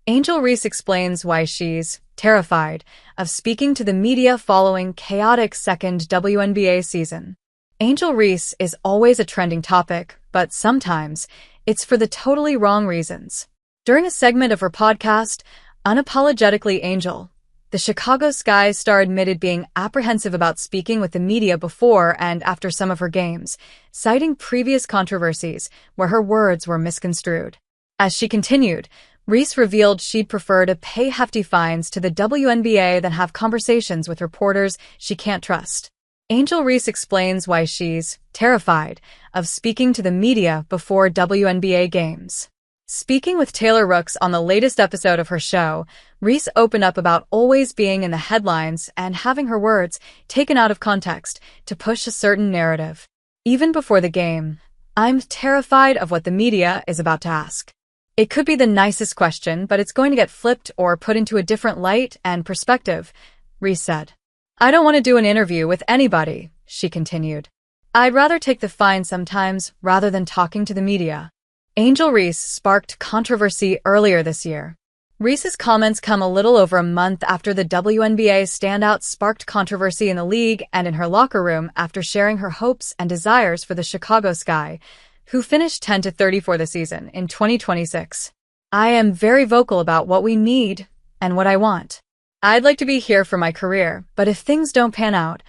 Angel Reese explains why she's terrified of speaking to the media following chaotic second WNBA season. Angel Reese is always a trending topic, but sometimes it's for the totally wrong reasons. During a segment of her podcast, Unapologetically Angel, the Chicago Sky star admitted being apprehensive about speaking with the media before and after some of her games, citing previous controversies where her words were misconstrued. As she continued, Reese revealed she'd prefer to pay hefty fines to the WNBA than have conversations with reporters she can't trust. Angel Reese explains why she's terrified of speaking to the media before WNBA games. Speaking with Taylor Rooks on the latest episode of her show, Reese opened up about always being in the headlines and having her words taken out of context to push a certain narrative. Even before the game, "I'm terrified of what the media is about to ask. It could be the nicest question, but it's going to get flipped or put into a different light and perspective," Reese said. "I don't want to do an interview with anybody," she continued. "I'd rather take the fine sometimes rather than talking to the media." Angel Reese sparked controversy earlier this year. Reese's comments come a little over a month after the WNBA standout sparked controversy in the league and in her locker room after sharing her hopes and desires for the Chicago Sky, who finished 10-30 for the season in 2026. "I am very vocal about what we need and what I want. I'd like to be here for my career, but if things don't pan out,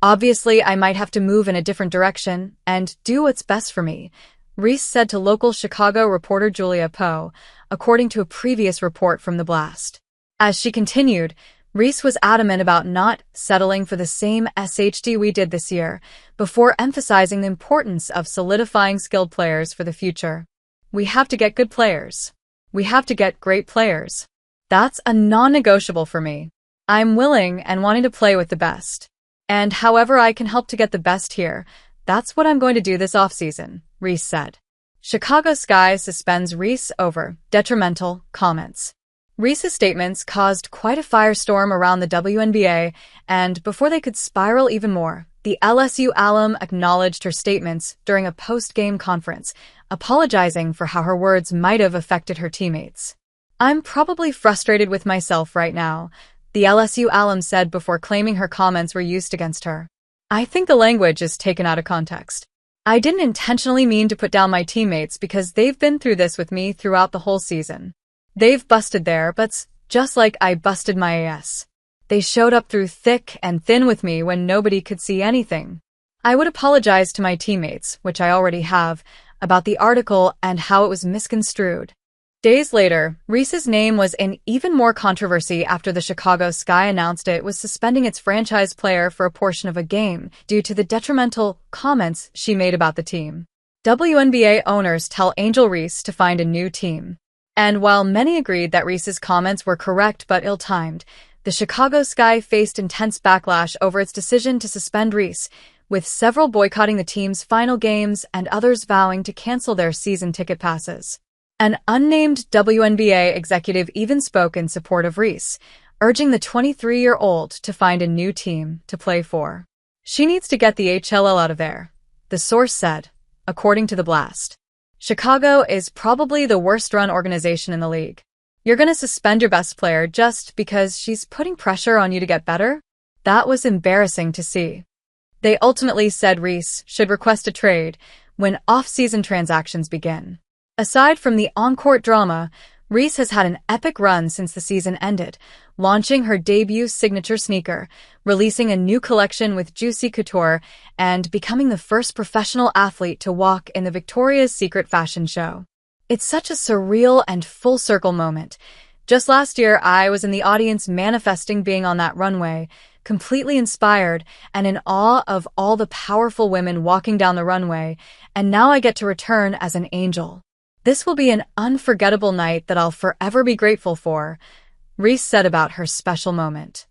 obviously I might have to move in a different direction and do what's best for me," Reese said to local Chicago reporter Julia Poe, according to a previous report from The Blast. As she continued, Reese was adamant about not settling for the same SHD we did this year, before emphasizing the importance of solidifying skilled players for the future. "We have to get good players. We have to get great players. That's a non-negotiable for me. I'm willing and wanting to play with the best. And however I can help to get the best here, that's what I'm going to do this offseason," Reese said. Chicago Sky suspends Reese over detrimental comments. Reese's statements caused quite a firestorm around the WNBA, and before they could spiral even more, the LSU alum acknowledged her statements during a post-game conference, apologizing for how her words might have affected her teammates. "I'm probably frustrated with myself right now," the LSU alum said before claiming her comments were used against her. "I think the language is taken out of context. I didn't intentionally mean to put down my teammates because they've been through this with me throughout the whole season. They've busted their butts, just like I busted my ass. They showed up through thick and thin with me when nobody could see anything. I would apologize to my teammates, which I already have, about the article and how it was misconstrued." Days later, Reese's name was in even more controversy after the Chicago Sky announced it was suspending its franchise player for a portion of a game due to the detrimental comments she made about the team. WNBA owners tell Angel Reese to find a new team. And while many agreed that Reese's comments were correct but ill-timed, the Chicago Sky faced intense backlash over its decision to suspend Reese, with several boycotting the team's final games and others vowing to cancel their season ticket passes. An unnamed WNBA executive even spoke in support of Reese, urging the 23-year-old to find a new team to play for. "She needs to get the HLL out of there," the source said, according to The Blast. "Chicago is probably the worst-run organization in the league. You're going to suspend your best player just because she's putting pressure on you to get better? That was embarrassing to see." They ultimately said Reese should request a trade when off-season transactions begin. Aside from the on-court drama, Reese has had an epic run since the season ended, launching her debut signature sneaker, releasing a new collection with Juicy Couture, and becoming the first professional athlete to walk in the Victoria's Secret fashion show. It's such a surreal and full-circle moment. Just last year, I was in the audience manifesting being on that runway, completely inspired and in awe of all the powerful women walking down the runway, and now I get to return as an angel. This will be an unforgettable night that I'll forever be grateful for, Reese said about her special moment.